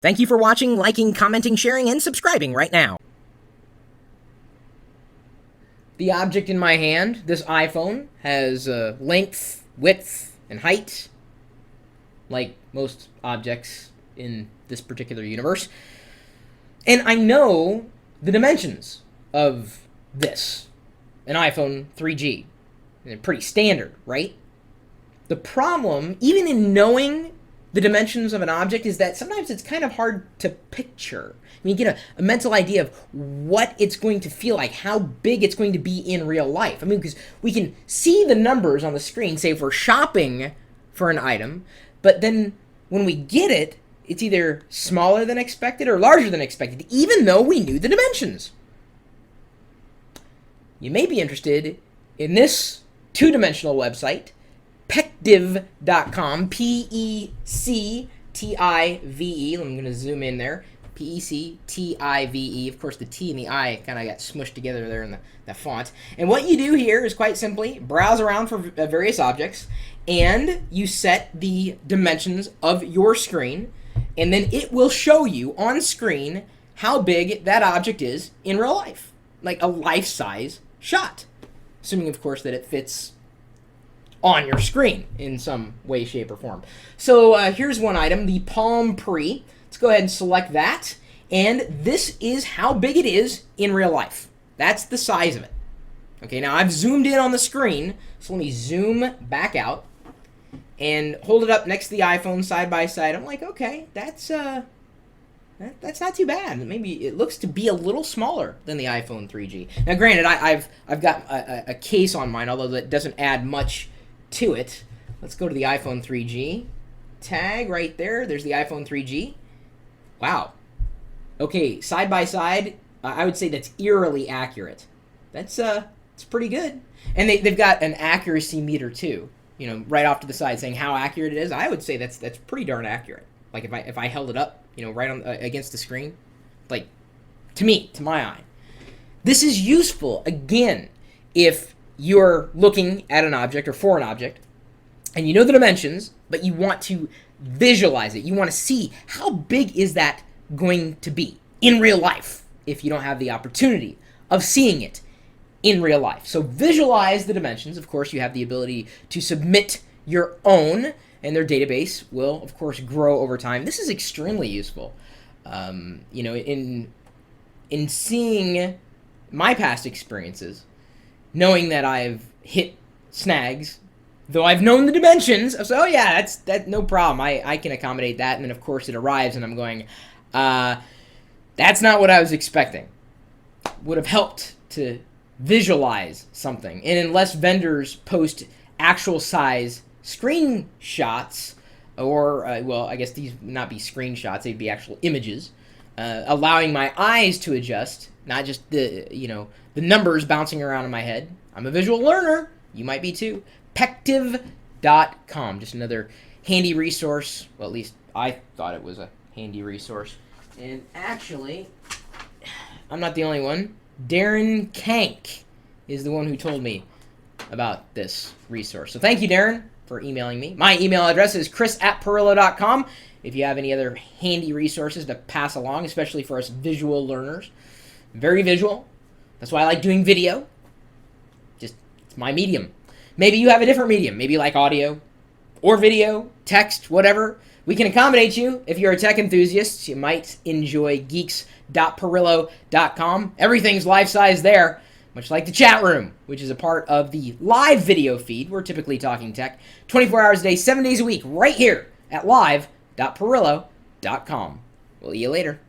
Thank you for watching, liking, commenting, sharing, and subscribing right now. The object in my hand, this iPhone, has length, width, and height, like most objects in this particular universe. And I know the dimensions of this, an iPhone 3G. And they're pretty standard, right? The problem, even in knowing the dimensions of an object, is that sometimes it's kind of hard to picture. I mean, you get a mental idea of what it's going to feel like, how big it's going to be in real life. I mean, because we can see the numbers on the screen, say if we're shopping for an item, but then when we get it, it's either smaller than expected or larger than expected, even though we knew the dimensions. You may be interested in this two-dimensional website, Pective.com, P-E-C-T-I-V-E. I'm going to zoom in there. P-E-C-T-I-V-E. Of course, the T and the I kind of got smushed together there in the font. And what you do here is quite simply browse around for various objects, and you set the dimensions of your screen, and then it will show you on screen how big that object is in real life, like a life-size shot, assuming, of course, that it fits on your screen in some way, shape, or form. So here's one item, the Palm Pre. Let's go ahead and select that. And this is how big it is in real life. That's the size of it. Okay, now I've zoomed in on the screen, so let me zoom back out and hold it up next to the iPhone side by side. I'm like, okay, that's not too bad. Maybe it looks to be a little smaller than the iPhone 3G. Now, granted, I've got a case on mine, although that doesn't add much to it. Let's go to the iPhone 3G tag right there. There's the iPhone 3G. Wow. Okay, side by side, I would say that's eerily accurate. It's pretty good. And they've got an accuracy meter too. You know, right off to the side, saying how accurate it is. I would say that's pretty darn accurate. Like if I held it up, you know, right on against the screen, like to my eye. This is useful again if you're looking at an object or for an object, and you know the dimensions, but you want to visualize it. You want to see how big is that going to be in real life if you don't have the opportunity of seeing it in real life. So visualize the dimensions. Of course, you have the ability to submit your own, and their database will, of course, grow over time. This is extremely useful. You know, in seeing my past experiences, knowing that I've hit snags, though I've known the dimensions, so oh yeah, that's no problem. I can accommodate that, and then of course it arrives, and I'm going, that's not what I was expecting. Would have helped to visualize something, and unless vendors post actual size screenshots, or well, I guess these would not be screenshots; they'd be actual images, allowing my eyes to adjust, not just the numbers bouncing around in my head. I'm a visual learner. You might be too. Pective.com, just another handy resource. Well, at least I thought it was a handy resource. And actually, I'm not the only one. Darren Kank is the one who told me about this resource. So thank you, Darren, for emailing me. My email address is chris@pirillo.com. If you have any other handy resources to pass along, especially for us visual learners. Very visual. That's why I like doing video. Just, it's my medium. Maybe you have a different medium. Maybe you like audio or video, text, whatever. We can accommodate you. If you're a tech enthusiast, you might enjoy geeks.pirillo.com. Everything's life-size there, much like the chat room, which is a part of the live video feed. We're typically talking tech 24 hours a day, 7 days a week, right here at live.pirillo.com. We'll see you later.